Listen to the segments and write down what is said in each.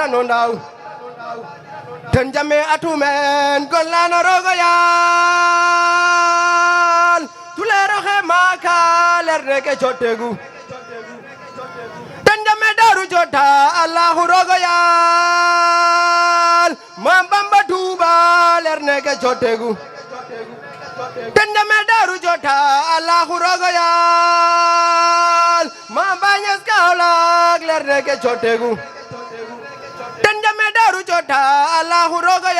la no ndaw ten jame atumen gon la no rogo yal tulero xe maka ler neke cotegu ten jame daru jota allahu rogo yal mam bamba tuba ler neke cotegu ten jame daru jota allahu rogo yal mam banyes kaolak ler neke cotegu ten jame daru jota allahu rogo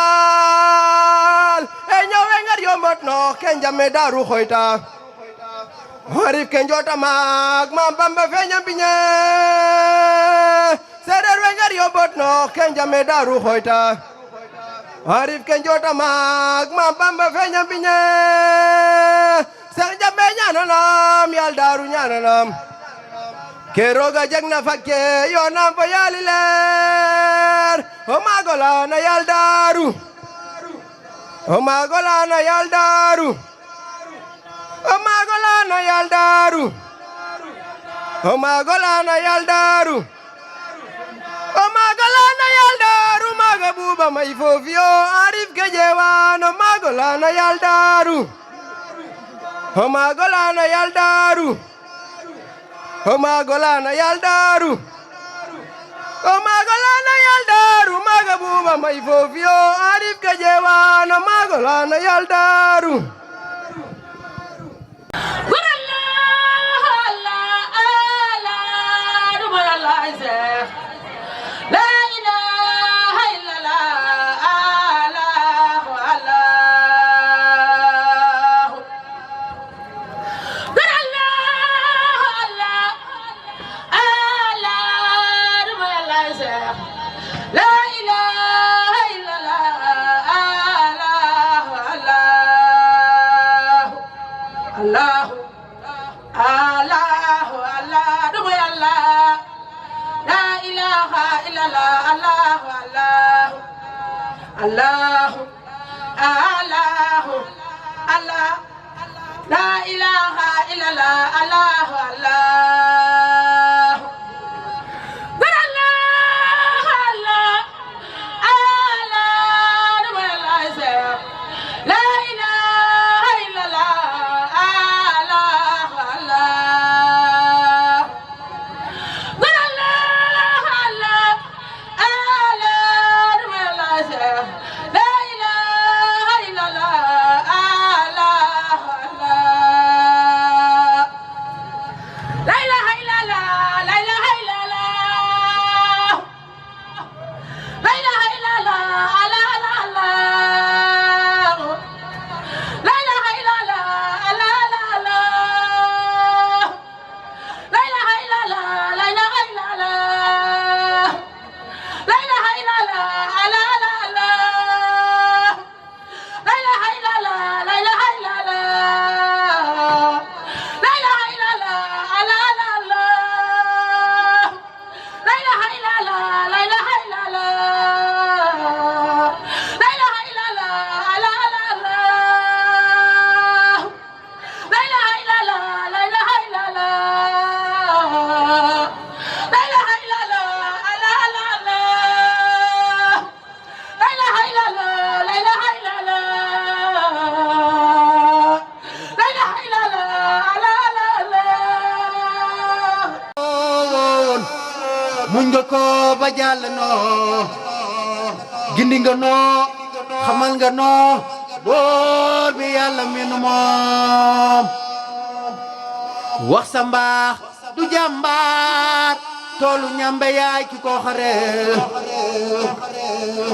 yal e nyawe ngar yombot no ken jame daru khoita harif ken jota mag mam bamba fenya binye serer we ngar yombot no ken jame daru khoita harif ken jota mag mam bamba fenya binye ser jame nyananam yal daru nyananam keroga jagna fakke yonam fa yaliler o magola na yaldaru o magola na yaldaru o magola na yaldaru o magola na yaldaru o magola na yaldaru magabuba mai fofio arif kejewan o magola na yaldaru o magola na yaldaru o magolana yaldaru o magolana yaldaru magabuba mai fofio arif kejewan o magolana yaldaru Allah, Allah, Allah, la ilaha illallah, Allah, Allah. munga ko ba jàll noo gindi nga noo xamal nga noo boor bi yàlla mi nu moom wax sa mbaax du jàmbaar toolu ñambe yaay ki ko xare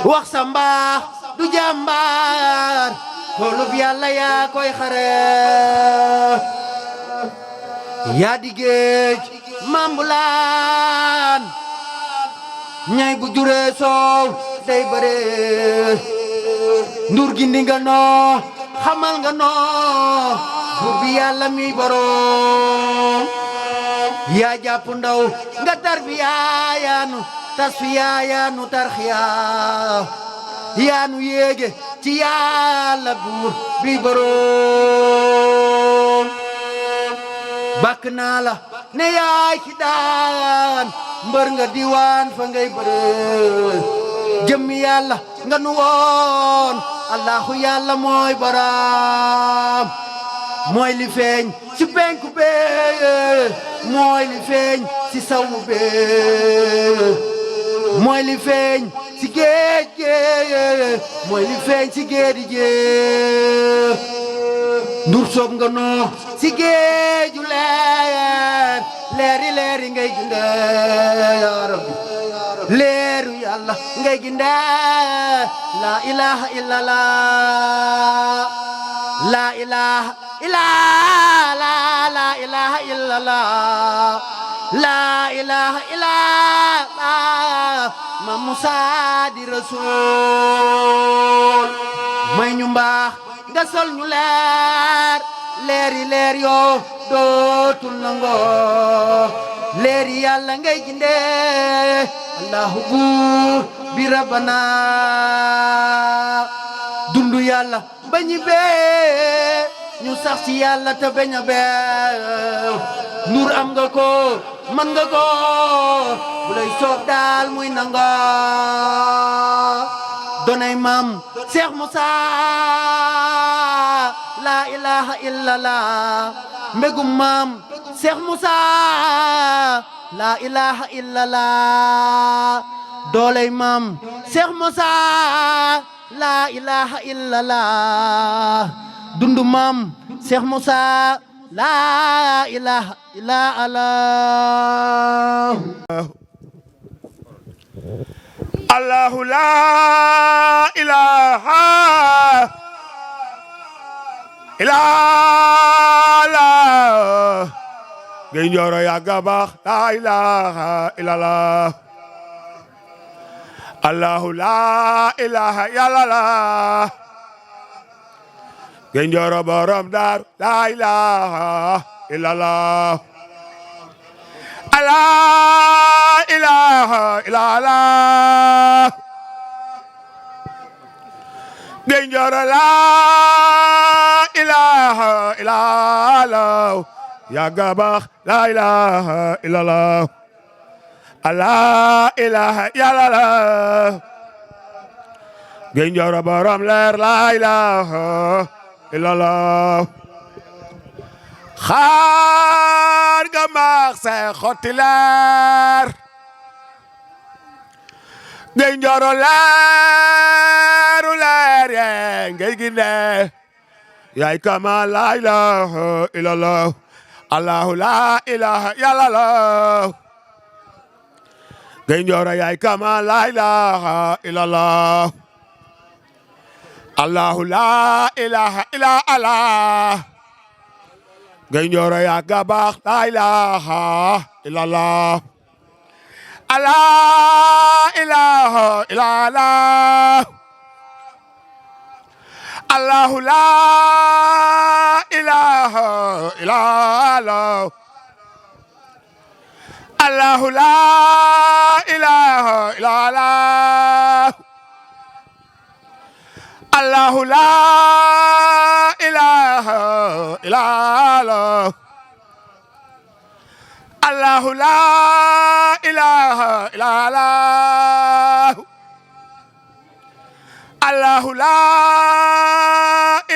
wax sa mbaax du jàmbaar toolu bi yàlla yaa koy xare yaa di géej mambulaan ñay bu juree soow day bare ndur gindi nga noo xamal nga noo buur bi yàlla mi borom yaa jàpp ndaw nga tarbiya yaanu tasfiya yaanu tarxiya yaanu yéege ci yàlla buur bi borom bàkk naa la ne yaay ki daan mbër nga diwaan fa ngay bëre jëmmi yàlla nga nu woon allahu yàlla mooy baraam mooy li feeñ ci penku bee mooy li feeñ ci sawu bee mooy li feeñ ci géej gee mooy li feeñ ci géedi gee ndur soob nga noo ci géeju leer leeri ngay ginde yaa rabbi leeru yàlla ngay ginde la ilaha illallah la ilaha illallah la ilaha illallah la ilaha illallah ma Musa di rasul may ñu mbaax nga sol ñu leer yoo dootul nangoo leeri yàlla ngay ginde allahu buur bi rabbana dundu yàlla ba ñi bee ñu sax ci yàlla te bañ a beew nur am nga ko man nga ko bu lay soob daal muy nanga donay maam Cheikh Moussa la ilaha illallah mbégum maam Cheikh Moussa la ilaha illallah dooley maam Cheikh Moussa la ilaha illallah dundu maam Cheikh Moussa la ilaha illallah Allahu la ilaha illallah ngay njoro yàgga baax la ilaha illallah Allahu la ilaha illallah ngay njoro borom dar la ilaha illallah la ilaha illallah ngay njoro la ilaha illallah yàgga baax la ilaha illallah la ilaha illallah ngay njoro borom leer la ilaha illallah xaar nga maax se xotti leer ngay njoro leeru leer ye ngay ginde yaay kama la ilaha illallah allahu la ilaha illallah ngay njoro yaay kama la ilaha illallah allahu la ilaha illallah ngay njoro yàgga baax la ilaha illallah la ilaha illallah allahu la ilaha illallah allahu la ilaha illallah allahu la ilaha illallah allahu la ilaha illallah allahu la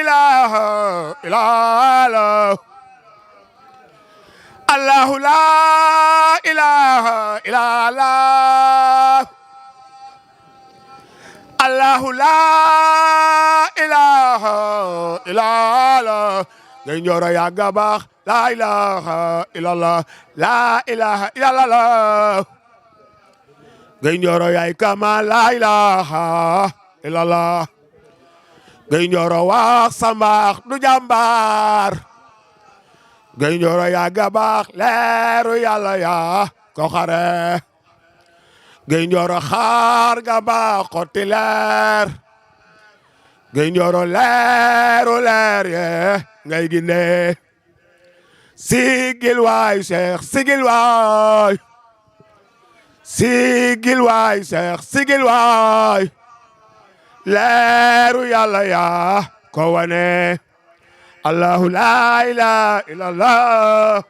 ilaha illallah allahu la ilaha illallah allahu la ilaha illallah ngay njoro yàgga baax la ilaha illallah la ilaha illallah ngay njoro yaay kama la ilaha illallah ngay njoro wax sambaax du jàmbaar ngay njoro yàgga baax leeru yàlla yaa ko xare ngay njoro xaar ga baax xotti leer ngay njoro leeru leer ye ngay ginde sigil waay Cheikh sigil waay sigil waay Cheikh sigil waay leeru yàlla yaa ko wane allahu la ilaha illallah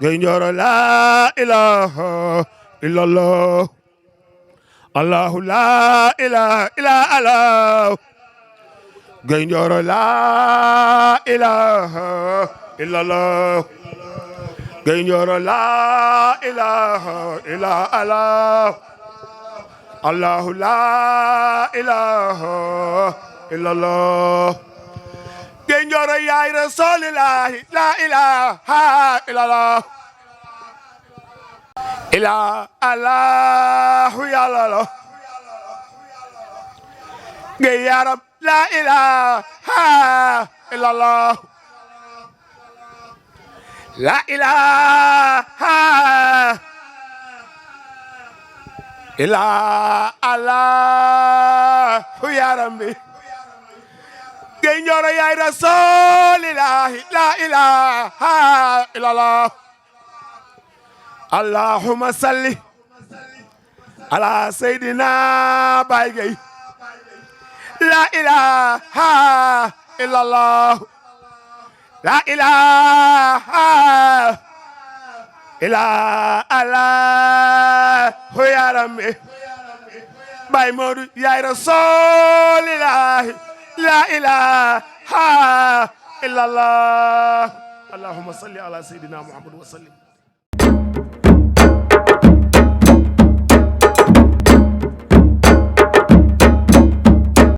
Gay Njoro la ilaha illallah. Allahu la ilaha illa Allah. Gay Njoro la ilaha illallah. Gay Njoro la ilaha illa Allah. Allahu la ilaha illallah. Gay Njoro yaay Rasulillah la ilaha illallah. Ila Allahu ya Allah. Gay ya Rab la ilaha illallah. La ilaha illa Allahu ya Rabbi. Gay Njoro yaay Rasulillah la ilaha illallah. Allahumma salli ala Seydina Baay Gay. La ilaha illallah. La ilaha illa Allahu ya Rabbi. Baay Moodu yaay Rasulillah la ilaha illallah. Allahumma salli ala Seydina Muhammad wa sallim.